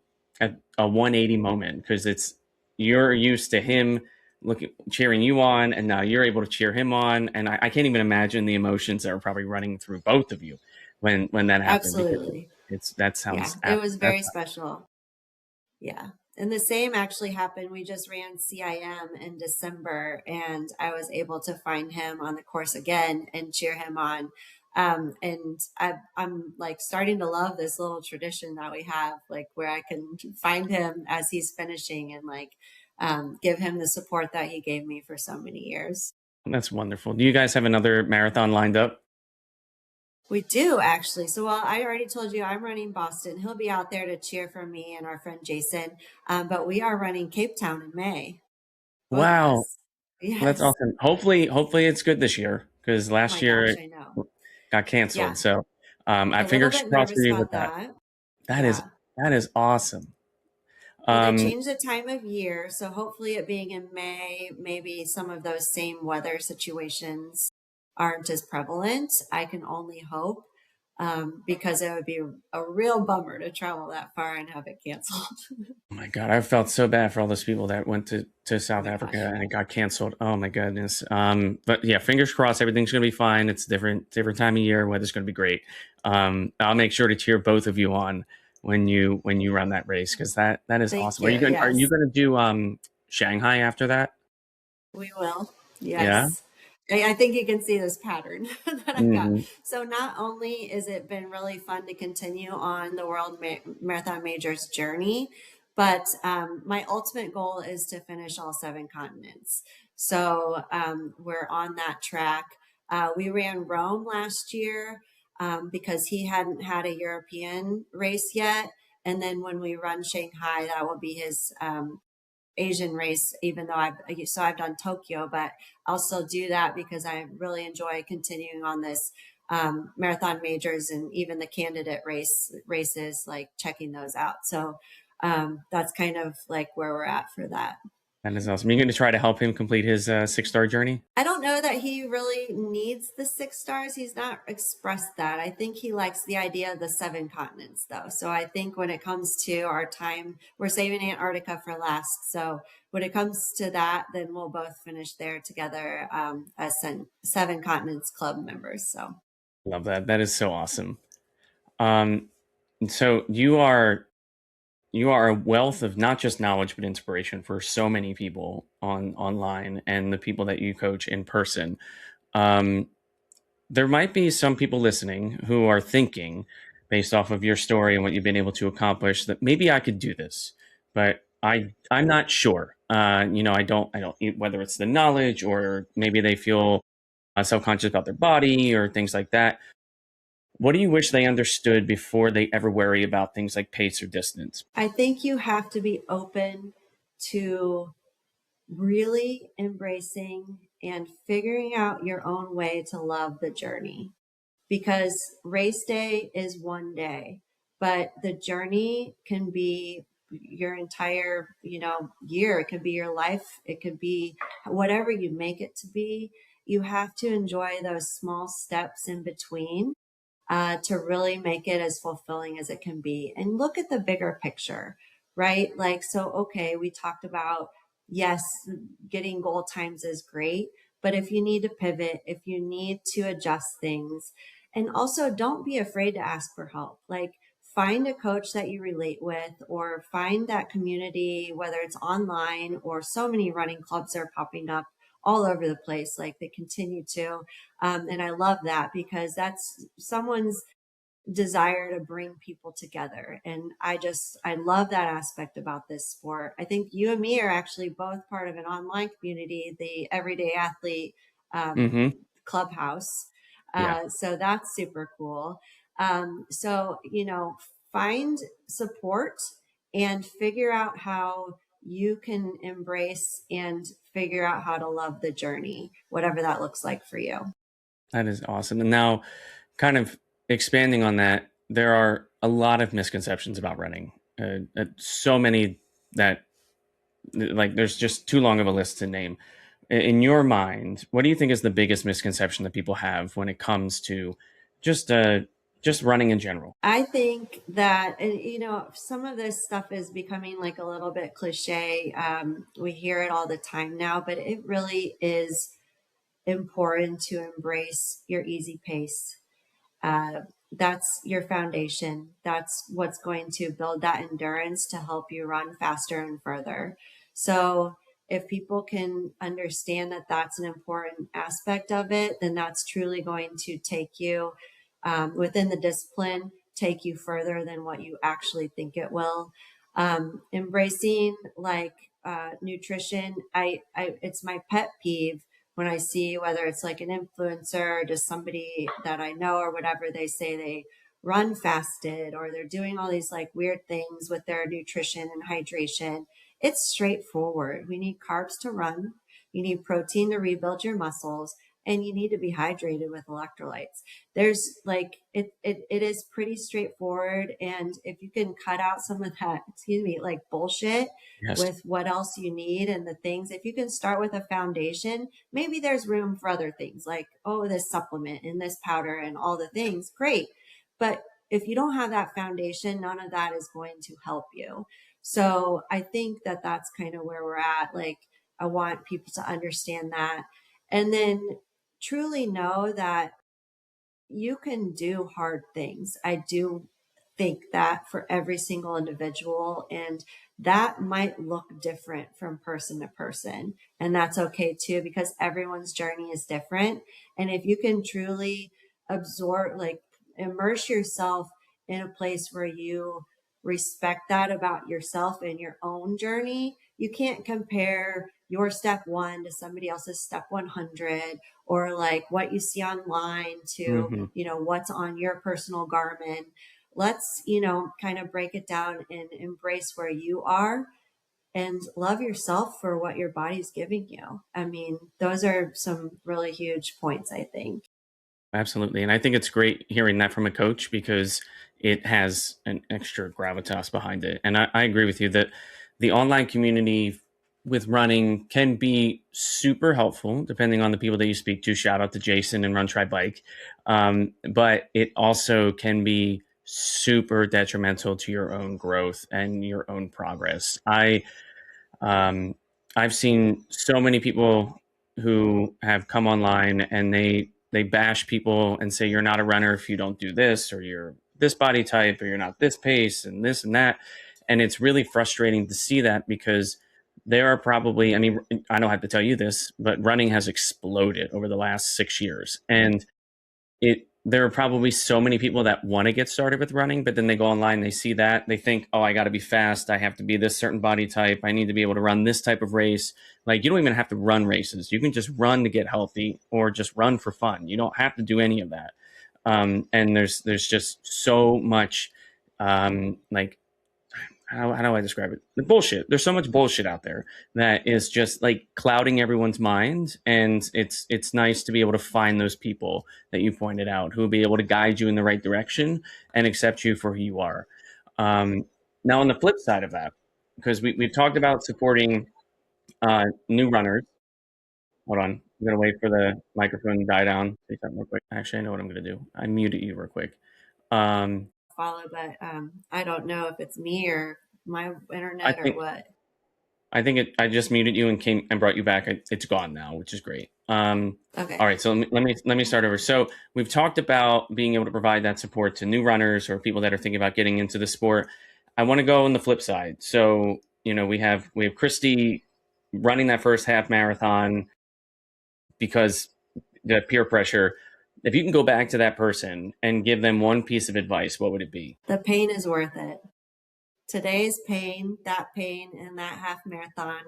180 moment because it's you're used to him looking cheering you on, and now you're able to cheer him on, and I can't even imagine the emotions that are probably running through both of you when that happened because Absolutely. it's that Yeah, sounds it was that very special. Yeah. And the same actually happened. We just ran CIM in December, and I was able to find him on the course again and cheer him on. I'm like starting to love this little tradition that we have, like where I can find him as he's finishing and like give him the support that he gave me for so many years. that's wonderful. Do you guys have another marathon lined up? We do actually. So, well, I already told you I'm running Boston. He'll be out there to cheer for me and our friend Jason. But we are running Cape Town in May, both of Wow, us. that's Yes. awesome. Hopefully it's good this year because Oh last my year gosh, it I know. got Yeah. canceled. So I A little fingers bit crossed for nervous you with about that. that. That is Yeah. that is awesome. Well, they Um, changed the time of year. So hopefully it being in May, maybe some of those same weather situations aren't as prevalent. I can only hope because it would be a real bummer to travel that far and have it canceled. oh my God, I felt so bad for all those people that went to Oh South my Africa gosh. and it got canceled. Oh my goodness. But yeah, fingers crossed, everything's gonna be fine. It's different time of year. Weather's gonna be great. I'll make sure to cheer both of you on when you run that race because that is Thank awesome. you. Are you Yes, gonna do Shanghai after that? we will. Yeah. Yes. I think you can see this pattern that I've got. Hmm. So not only is it been really fun to continue on the Marathon Majors journey, but my ultimate goal is to finish all seven continents. So we're on that track. We ran Rome last year because he hadn't had a European race yet. And then when we run Shanghai, that will be his Asian race, even though I've done Tokyo, but I'll still do that because I really enjoy continuing on this marathon majors and even the candidate races, like checking those out. So that's kind of like where we're at for that. That is awesome. You're going to try to help him complete his 6 star journey? I don't know that he really needs the 6 stars. He's not expressed that. I think he likes the idea of the 7 continents, though. So I think when it comes to our time, we're saving Antarctica for last. So when it comes to that, then we'll both finish there together as 7 continents club members. So Love that. That is so awesome. Um, so you are a wealth of not just knowledge but inspiration for so many people online and the people that you coach in person. Um, there might be some people listening who are thinking, based off of your story and what you've been able to accomplish, that maybe I could do this, but I'm not sure. I don't whether it's the knowledge or maybe they feel self-conscious about their body or things like that. What do you wish they understood before they ever worry about things like pace or distance? I think you have to be open to really embracing and figuring out your own way to love the journey, because race day is one day, but the journey can be your entire, year. It could be your life. It could be whatever you make it to be. You have to enjoy those small steps in between to really make it as fulfilling as it can be. And look at the bigger picture, right? Like, so, okay, we talked about, yes, getting goal times is great, but if you need to pivot, if you need to adjust things, and also don't be afraid to ask for help. Like, find a coach that you relate with, or find that community, whether it's online, or so many running clubs are popping up all over the place, like they continue to. And I love that because that's someone's desire to bring people together. And I love that aspect about this sport. I think you and me are actually both part of an online community, the Everyday Athlete um, Mm-hmm. Clubhouse. Yeah, So that's super cool. So, find support and figure out how you can embrace and figure out how to love the journey, whatever that looks like for you. that is awesome. And now, kind of expanding on that, there are a lot of misconceptions about running. So many that, like, there's just too long of a list to name. In your mind, what do you think is the biggest misconception that people have when it comes to just uh, just running in general? I think that, and some of this stuff is becoming like a little bit cliche. We hear it all the time now, but it really is important to embrace your easy pace. Uh, that's your foundation. That's what's going to build that endurance to help you run faster and further. So, if people can understand that that's an important aspect of it, then that's truly going to take you within the discipline, take you further than what you actually think it will. Embracing like nutrition, it's my pet peeve when I see whether it's like an influencer or just somebody that I know or whatever, they say they run fasted or they're doing all these like weird things with their nutrition and hydration. It's straightforward. We need carbs to run. You need protein to rebuild your muscles, and you need to be hydrated with electrolytes. There's like it is pretty straightforward. And if you can cut out some of that, excuse me, like bullshit Yes. with what else you need and the things, if you can start with a foundation, maybe there's room for other things like, oh, this supplement and this powder and all the things. Great. But if you don't have that foundation, none of that is going to help you. So I think that that's kind of where we're at. Like, I want people to understand that. And then truly know that you can do hard things. I do think that for every single individual, and that might look different from person to person. And that's okay too, because everyone's journey is different. And if you can truly absorb, like immerse yourself in a place where you respect that about yourself and your own journey, you can't compare your step one to somebody else's step 100, or like what you see online to, Hmm. what's on your personal Garmin. Let's, kind of break it down and embrace where you are and love yourself for what your body's giving you. I mean, those are some really huge points, I think. Absolutely. And I think it's great hearing that from a coach because it has an extra gravitas behind it. And I agree with you that the online community with running can be super helpful depending on the people that you speak to. Shout out to Jason and Run Try Bike. But it also can be super detrimental to your own growth and your own progress. Um, I've seen so many people who have come online and they bash people and say you're not a runner if you don't do this, or you're this body type, or you're not this pace and this and that. And it's really frustrating to see that because there are probably, I mean, I don't have to tell you this, but running has exploded over the last 6 years. And there are probably so many people that want to get started with running, but then they go online, they see that, they think, oh, I got to be fast, I have to be this certain body type, I need to be able to run this type of race. Like, you don't even have to run races, you can just run to get healthy or just run for fun. You don't have to do any of that. And there's just so much, like, how do I describe it? The bullshit. There's so much bullshit out there that is just like clouding everyone's mind, and it's nice to be able to find those people that you pointed out who will be able to guide you in the right direction and accept you for who you are. Um, Now, on the flip side of that, because we've talked about supporting new runners. Hold on, I'm gonna wait for the microphone to die down. Say something real quick. Actually, I know what I'm gonna do. I muted you real quick. Um, Follow, but I don't know if it's me or my I internet or think what. I think I just muted you and came and brought you back. It's gone now, which is great. Okay. All right, so let me start over. So we've talked about being able to provide that support to new runners or people that are thinking about getting into the sport. I want to go on the flip side. So we have Christi running that first half marathon because the peer pressure. If you can go back to that person and give them one piece of advice, what would it be? The pain is worth it. Today's pain, and that half marathon,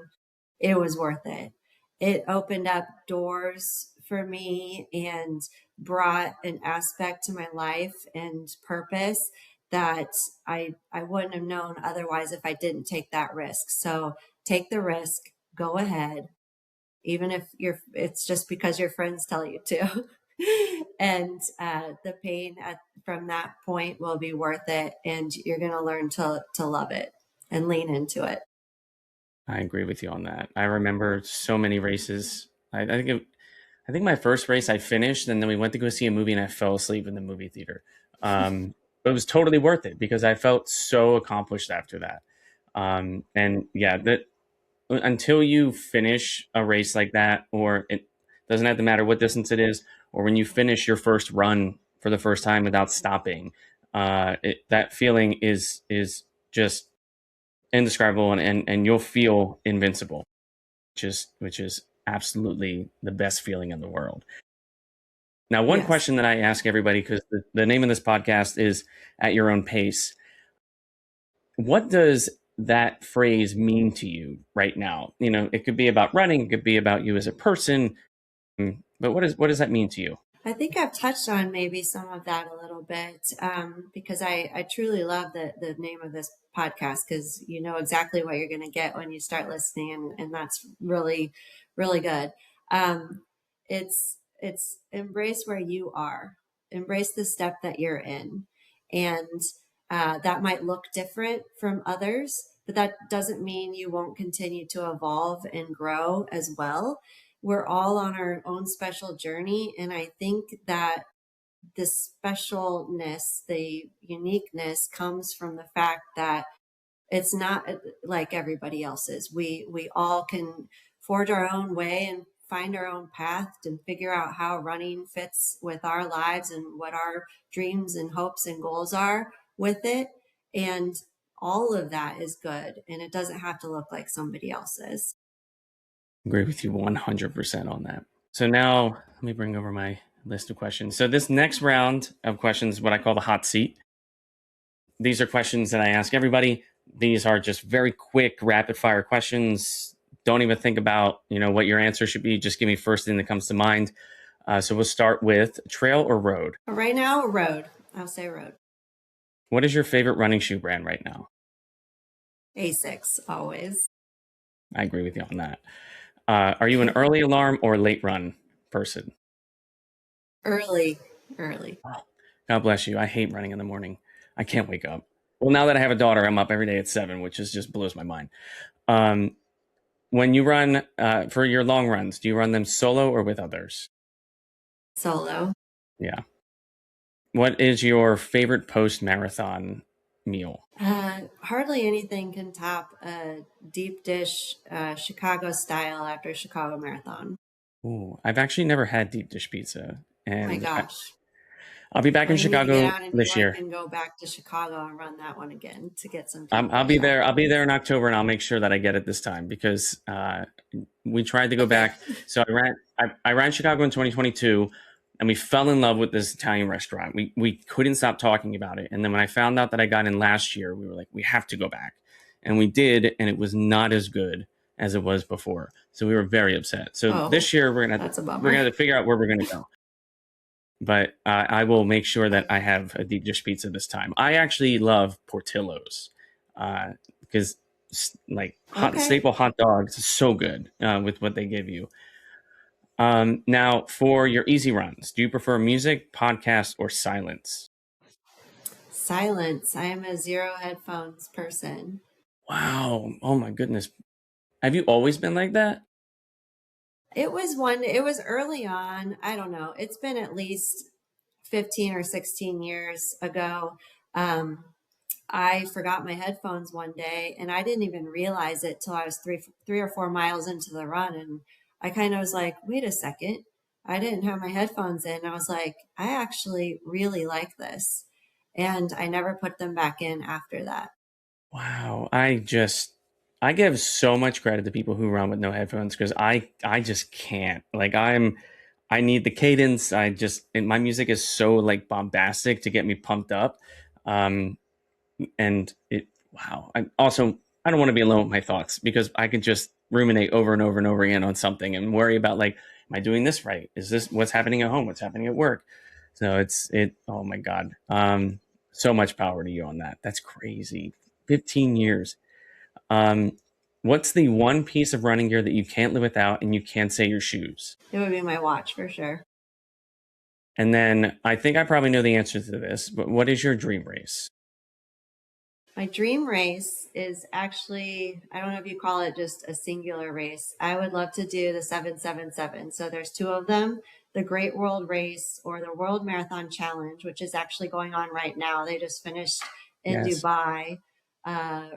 it was worth it. It opened up doors for me and brought an aspect to my life and purpose that I wouldn't have known otherwise if I didn't take that risk. So take the risk, go ahead, even if it's just because your friends tell you to. And the pain from that point will be worth it, and you're going to learn to love it and lean into it. I agree with you on that. I remember so many races. I think my first race I finished, and then we went to go see a movie, and I fell asleep in the movie theater. But it was totally worth it because I felt so accomplished after that. And yeah, that until you finish a race like that, or it doesn't have to matter what distance it is, or when you finish your first run for the first time without stopping, that feeling is just indescribable, and you'll feel invincible, which is absolutely the best feeling in the world. Now, one Yes. question that I ask everybody, because the name of this podcast is At Your Own Pace, what does that phrase mean to you right now? It could be about running, it could be about you as a person, but what does that mean to you? I think I've touched on maybe some of that a little bit, because I truly love the name of this podcast, because you know exactly what you're going to get when you start listening, and that's really, really good. Um, it's embrace where you are, embrace the step that you're in, and that might look different from others, but that doesn't mean you won't continue to evolve and grow as well. We're all on our own special journey. And I think that the specialness, the uniqueness comes from the fact that it's not like everybody else's. We all can forge our own way and find our own path and figure out how running fits with our lives and what our dreams and hopes and goals are with it. And all of that is good. And it doesn't have to look like somebody else's. I agree with you 100% on that. So now let me bring over my list of questions. So this next round of questions, what I call the hot seat. These are questions that I ask everybody. These are just very quick, rapid fire questions. Don't even think about what your answer should be. Just give me first thing that comes to mind. So we'll start with trail or road. Right now, road. I'll say road. What is your favorite running shoe brand right now? A6 always. I agree with you on that. Are you an early alarm or late run person? Early, early. Oh, God bless you. I hate running in the morning. I can't wake up. Well, now that I have a daughter, I'm up every day at 7, which is just blows my mind. Um, when you run for your long runs, do you run them solo or with others? Solo. Yeah. What is your favorite post marathon meal? Hardly anything can top a deep dish Chicago style after Chicago Marathon. Ooh, I've actually never had deep dish pizza, Oh my and gosh. I'll be back Well, in you need to get Chicago out in New this York year. and go back to Chicago and run that one again to get some deep I'll dish be there. I'll be there afterwards. in October, and I'll make sure that I get it this time because we tried to go Okay. back. So I ran Chicago in 2022, and we fell in love with this Italian restaurant. We couldn't stop talking about it. And then when I found out that I got in last year, we were like, we have to go back, and we did, and it was not as good as it was before. So we were very upset. So Oh, this year that's a we're bummer. gonna have to figure out where we're gonna go. But I will make sure that I have a deep dish pizza this time. I actually love Portillo's because like Okay. staple hot dogs is so good with what they give you. Now, for your easy runs, do you prefer music, podcast, or silence? Silence. I am a zero headphones person. Wow. Oh my goodness. Have you always been like that? It was early on. I don't know. It's been at least 15 or 16 years ago. Um, I forgot my headphones one day and I didn't even realize it till I was 3 or 4 miles into the run. And I kind of was like, wait a second. I didn't have my headphones in. I was like, I actually really like this. And I never put them back in after that. Wow. I give so much credit to people who run with no headphones because I just can't. Like I need the cadence. And my music is so like bombastic to get me pumped up. Um and it wow. I don't want to be alone with my thoughts because I can just ruminate over and over and over again on something and worry about like, am I doing this right? Is this what's happening at home? What's happening at work? So oh my God. So much power to you on that. That's crazy. 15 years. Um, what's the one piece of running gear that you can't live without and you can't say your shoes? It would be my watch for sure. And then I think I probably know the answer to this, but what is your dream race? My dream race is actually, I don't know if you call it just a singular race. I would love to do the 777. So there's two of them, the Great World Race or the World Marathon Challenge, which is actually going on right now. They just finished in Yes. Dubai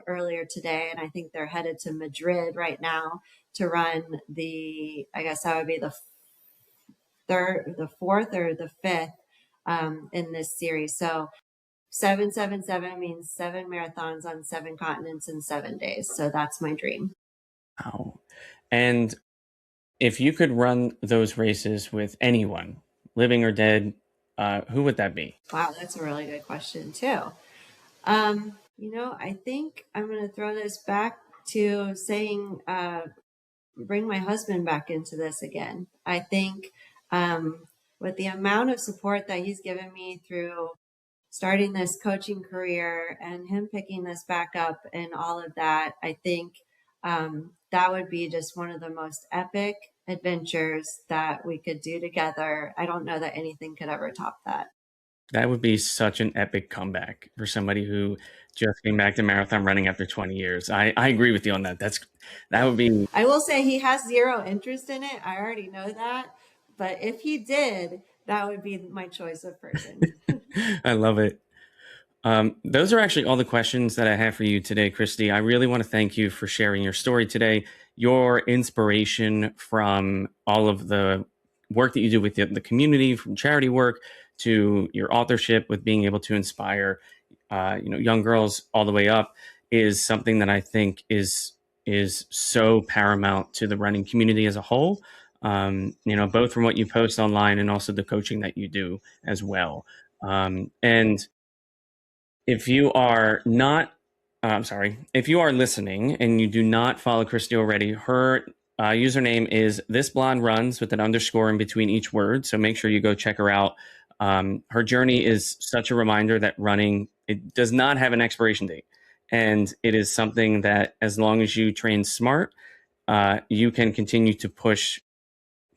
earlier today, and I think they're headed to Madrid right now to run I guess that would be the fourth or the fifth in this series. So 777 means 7 marathons on 7 continents in 7 days. So that's my dream. Wow. And if you could run those races with anyone, living or dead, who would that be? Wow, that's a really good question, too. I think I'm going to throw this back to saying, bring my husband back into this again. I think with the amount of support that he's given me through starting this coaching career and him picking this back up and all of that, I think that would be just one of the most epic adventures that we could do together. I don't know that anything could ever top that. That would be such an epic comeback for somebody who just came back to marathon running after 20 years. I agree with you on that. That would be, I will say he has zero interest in it. I already know that. But if he did, that would be my choice of person. I love it. Those are actually all the questions that I have for you today, Christy. I really want to thank you for sharing your story today, your inspiration from all of the work that you do with the community, from charity work to your authorship with being able to inspire, young girls all the way up, is something that I think is so paramount to the running community as a whole. Both from what you post online and also the coaching that you do as well. And if you are not, I'm sorry, if you are listening and you do not follow Christy already, her username is This Blonde Runs with an underscore in between each word. So make sure you go check her out. Her journey is such a reminder that running, it does not have an expiration date. And it is something that as long as you train smart you can continue to push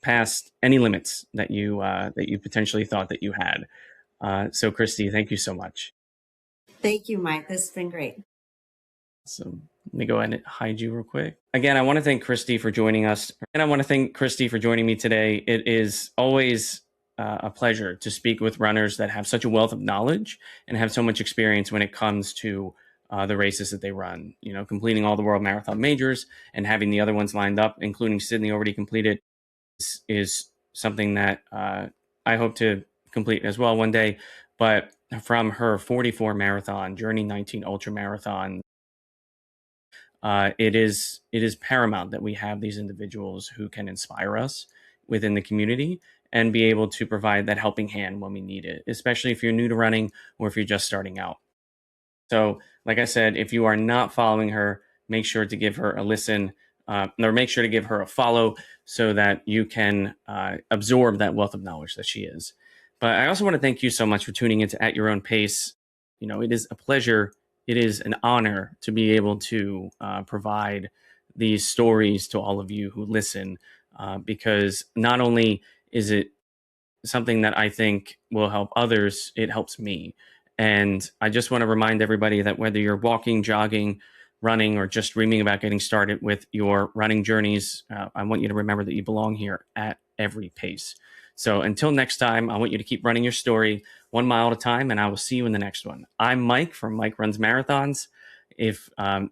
past any limits that you potentially thought that you had. So, Christy, thank you so much. Thank you, Mike. This has been great. So let me go ahead and hide you real quick. Again, I want to thank Christy for joining us. And I want to thank Christy for joining me today. It is always a pleasure to speak with runners that have such a wealth of knowledge and have so much experience when it comes to the races that they run. You know, completing all the World Marathon Majors and having the other ones lined up, including Sydney already completed, is something that I hope to complete as well one day. But from her 44 marathon, Journey 19 ultra marathon, it is paramount that we have these individuals who can inspire us within the community and be able to provide that helping hand when we need it, especially if you're new to running or if you're just starting out. So, like I said, if you are not following her, make sure to give her a listen, or make sure to give her a follow so that you can absorb that wealth of knowledge that she is. But I also want to thank you so much for tuning into At Your Own Pace. You know, it is a pleasure. It is an honor to be able to provide these stories to all of you who listen, because not only is it something that I think will help others, it helps me. And I just want to remind everybody that whether you're walking, jogging, running, or just dreaming about getting started with your running journeys, I want you to remember that you belong here at every pace. So until next time, I want you to keep running your story 1 mile at a time, and I will see you in the next one. I'm Mike from Mike Runs Marathons. If no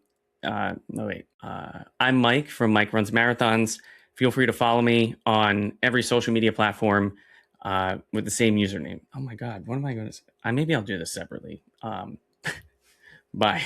wait, I'm Mike from Mike Runs Marathons. Feel free to follow me on every social media platform with the same username. Oh my God, what am I going to say? Maybe I'll do this separately. Bye.